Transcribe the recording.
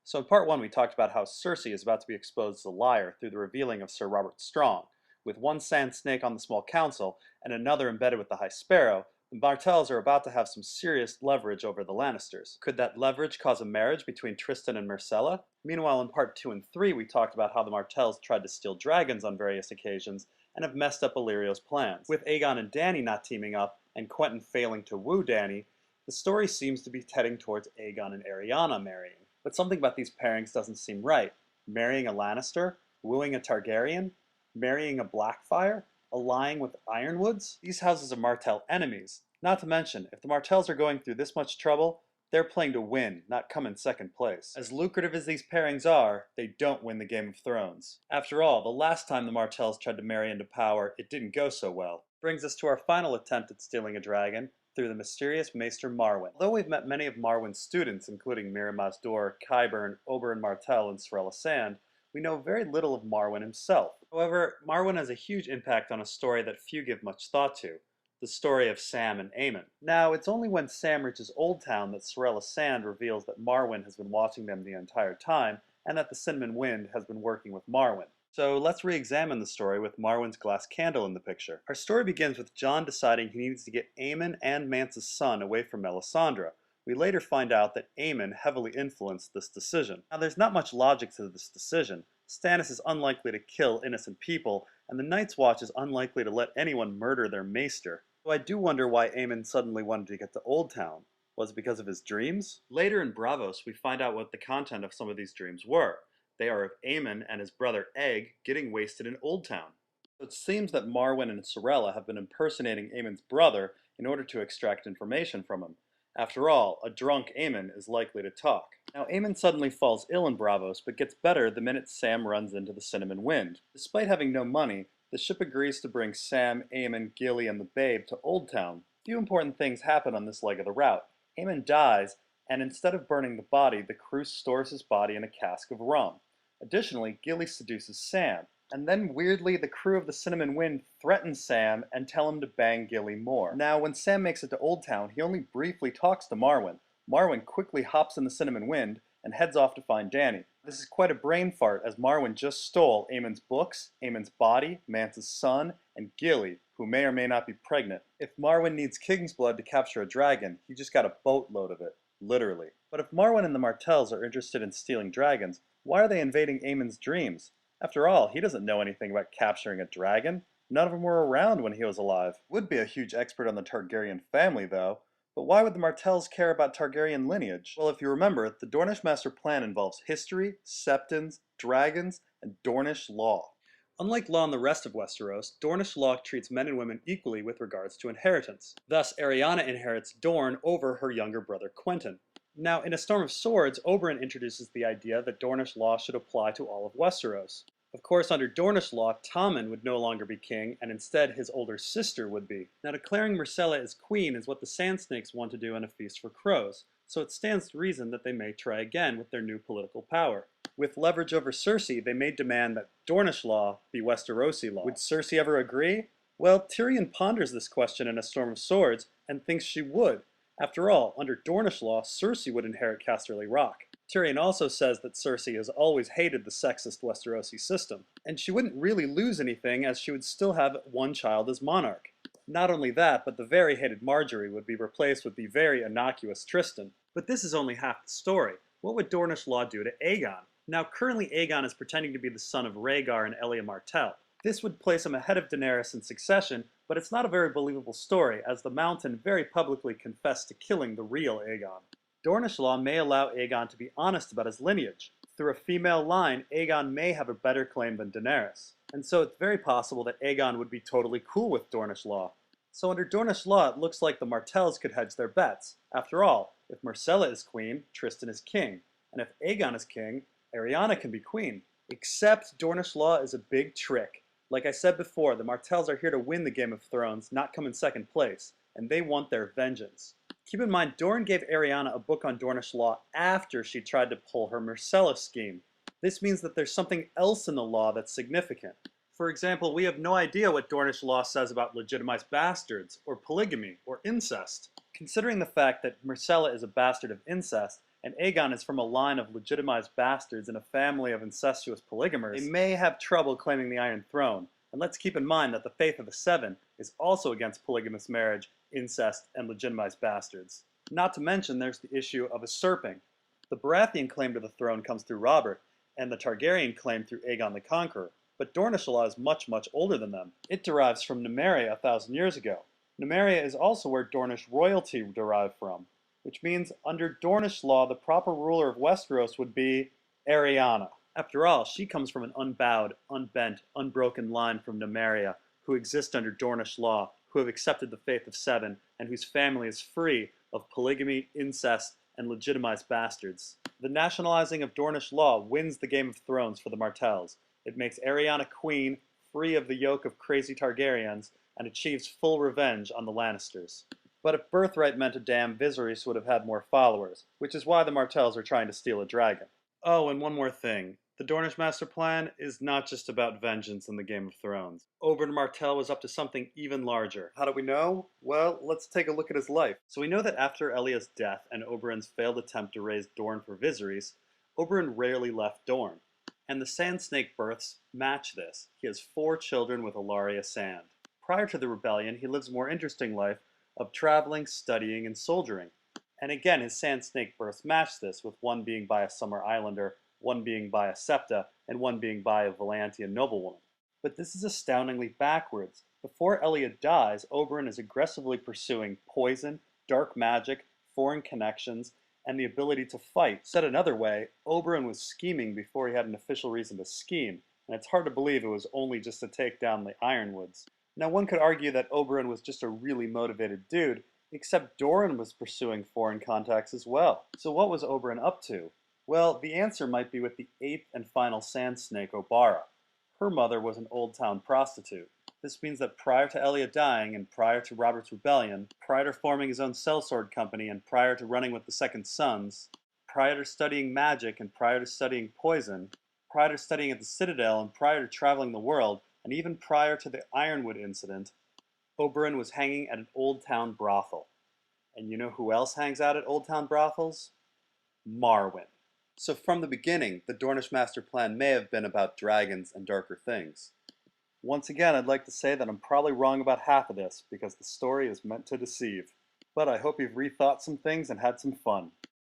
So in part one, we talked about how Cersei is about to be exposed as a liar through the revealing of Sir Robert Strong. With one sand snake on the small council and another embedded with the High Sparrow, the Martells are about to have some serious leverage over the Lannisters. Could that leverage cause a marriage between Tristan and Myrcella? Meanwhile, in part 2 and 3, we talked about how the Martells tried to steal dragons on various occasions and have messed up Illyrio's plans. With Aegon and Dany not teaming up and Quentyn failing to woo Dany, the story seems to be heading towards Aegon and Arianna marrying. But something about these pairings doesn't seem right. Marrying a Lannister? Wooing a Targaryen? Marrying a Blackfyre? Allying with Ironwoods? These houses are Martell enemies. Not to mention, if the Martells are going through this much trouble, they're playing to win, not come in second place. As lucrative as these pairings are, they don't win the Game of Thrones. After all, the last time the Martells tried to marry into power, it didn't go so well. Brings us to our final attempt at stealing a dragon, through the mysterious Maester Marwyn. Although we've met many of Marwyn's students, including Mirri Maz Duur, Qyburn, Oberyn Martell, and Sorella Sand, we know very little of Marwyn himself. However, Marwyn has a huge impact on a story that few give much thought to, the story of Sam and Aemon. Now, it's only when Sam reaches Oldtown that Sorella Sand reveals that Marwyn has been watching them the entire time, and that the Cinnamon Wind has been working with Marwyn. So let's re-examine the story with Marwyn's glass candle in the picture. Our story begins with Jon deciding he needs to get Aemon and Mance's son away from Melisandre. We later find out that Aemon heavily influenced this decision. Now there's not much logic to this decision. Stannis is unlikely to kill innocent people, and the Night's Watch is unlikely to let anyone murder their maester. So I do wonder why Aemon suddenly wanted to get to Oldtown. Was it because of his dreams? Later in Bravos, we find out what the content of some of these dreams were. They are of Aemon and his brother Egg getting wasted in Oldtown. So it seems that Marwyn and Sorella have been impersonating Aemon's brother in order to extract information from him. After all, a drunk Aemon is likely to talk. Now Aemon suddenly falls ill in Bravos, but gets better the minute Sam runs into the Cinnamon Wind. Despite having no money, the ship agrees to bring Sam, Aemon, Gilly, and the Babe to Oldtown. Few important things happen on this leg of the route. Aemon dies, and instead of burning the body, the crew stores his body in a cask of rum. Additionally, Gilly seduces Sam, and then weirdly the crew of the Cinnamon Wind threaten Sam and tell him to bang Gilly more. Now when Sam makes it to Oldtown, he only briefly talks to Marwyn. Marwyn quickly hops in the Cinnamon Wind and heads off to find Dany. This is quite a brain fart, as Marwyn just stole Aemon's books, Aemon's body, Mance's son, and Gilly, who may or may not be pregnant. If Marwyn needs king's blood to capture a dragon, he just got a boatload of it. Literally. But if Marwyn and the Martells are interested in stealing dragons, why are they invading Aemon's dreams? After all, he doesn't know anything about capturing a dragon. None of them were around when he was alive. Would be a huge expert on the Targaryen family, though. But why would the Martells care about Targaryen lineage? Well, if you remember, the Dornish master plan involves history, septons, dragons, and Dornish law. Unlike law in the rest of Westeros, Dornish law treats men and women equally with regards to inheritance. Thus, Arianna inherits Dorne over her younger brother Quentyn. Now, in A Storm of Swords, Oberyn introduces the idea that Dornish law should apply to all of Westeros. Of course, under Dornish law, Tommen would no longer be king, and instead his older sister would be. Now, declaring Myrcella as queen is what the Sand Snakes want to do in A Feast for Crows, so it stands to reason that they may try again with their new political power. With leverage over Cersei, they may demand that Dornish law be Westerosi law. Would Cersei ever agree? Well, Tyrion ponders this question in A Storm of Swords, and thinks she would. After all, under Dornish law, Cersei would inherit Casterly Rock. Tyrion also says that Cersei has always hated the sexist Westerosi system, and she wouldn't really lose anything as she would still have one child as monarch. Not only that, but the very hated Margaery would be replaced with the very innocuous Tristan. But this is only half the story. What would Dornish law do to Aegon? Now, currently Aegon is pretending to be the son of Rhaegar and Elia Martell. This would place him ahead of Daenerys in succession, but it's not a very believable story, as the Mountain very publicly confessed to killing the real Aegon. Dornish law may allow Aegon to be honest about his lineage. Through a female line, Aegon may have a better claim than Daenerys. And so it's very possible that Aegon would be totally cool with Dornish law. So under Dornish law, it looks like the Martells could hedge their bets. After all, if Myrcella is queen, Tristan is king. And if Aegon is king, Arianna can be queen. Except Dornish law is a big trick. Like I said before, the Martells are here to win the Game of Thrones, not come in second place, and they want their vengeance. Keep in mind, Dorne gave Arianna a book on Dornish law after she tried to pull her Myrcella scheme. This means that there's something else in the law that's significant. For example, we have no idea what Dornish law says about legitimized bastards, or polygamy, or incest. Considering the fact that Myrcella is a bastard of incest, and Aegon is from a line of legitimized bastards in a family of incestuous polygamers, they may have trouble claiming the Iron Throne. And let's keep in mind that the Faith of the Seven is also against polygamous marriage, incest, and legitimized bastards. Not to mention there's the issue of usurping. The Baratheon claim to the throne comes through Robert, and the Targaryen claim through Aegon the Conqueror. But Dornish law is much, much older than them. It derives from Nymeria 1,000 years ago. Nymeria is also where Dornish royalty derived from, which means under Dornish law the proper ruler of Westeros would be Arianna. After all, she comes from an unbowed, unbent, unbroken line from Nymeria, who exist under Dornish law, who have accepted the Faith of Seven, and whose family is free of polygamy, incest, and legitimized bastards. The nationalizing of Dornish law wins the Game of Thrones for the Martells. It makes Arianna queen, free of the yoke of crazy Targaryens, and achieves full revenge on the Lannisters. But if birthright meant a damn, Viserys would have had more followers, which is why the Martells are trying to steal a dragon. Oh, and one more thing. The Dornish master plan is not just about vengeance in the Game of Thrones. Oberyn Martell was up to something even larger. How do we know? Well, let's take a look at his life. So we know that after Elya's death and Oberyn's failed attempt to raise Dorne for Viserys, Oberyn rarely left Dorne. And the Sand Snake births match this. He has 4 children with Ellaria Sand. Prior to the rebellion, he lives a more interesting life of traveling, studying, and soldiering. And again, his Sand Snake births match this, with one being by a Summer Islander, one being by a Septa, and one being by a Valantian noblewoman. But this is astoundingly backwards. Before Elia dies, Oberyn is aggressively pursuing poison, dark magic, foreign connections, and the ability to fight. Said another way, Oberyn was scheming before he had an official reason to scheme, and it's hard to believe it was only just to take down the Ironwoods. Now one could argue that Oberyn was just a really motivated dude, except Doran was pursuing foreign contacts as well. So what was Oberyn up to? Well, the answer might be with the 8th and final sand snake, Obara. Her mother was an Old Town prostitute. This means that prior to Elia dying and prior to Robert's rebellion, prior to forming his own sellsword company and prior to running with the Second Sons, prior to studying magic and prior to studying poison, prior to studying at the Citadel and prior to traveling the world, and even prior to the Ironwood incident, Oberyn was hanging at an Old Town brothel. And you know who else hangs out at Old Town brothels? Marwyn. So from the beginning, the Dornish master plan may have been about dragons and darker things. Once again, I'd like to say that I'm probably wrong about half of this, because the story is meant to deceive. But I hope you've rethought some things and had some fun.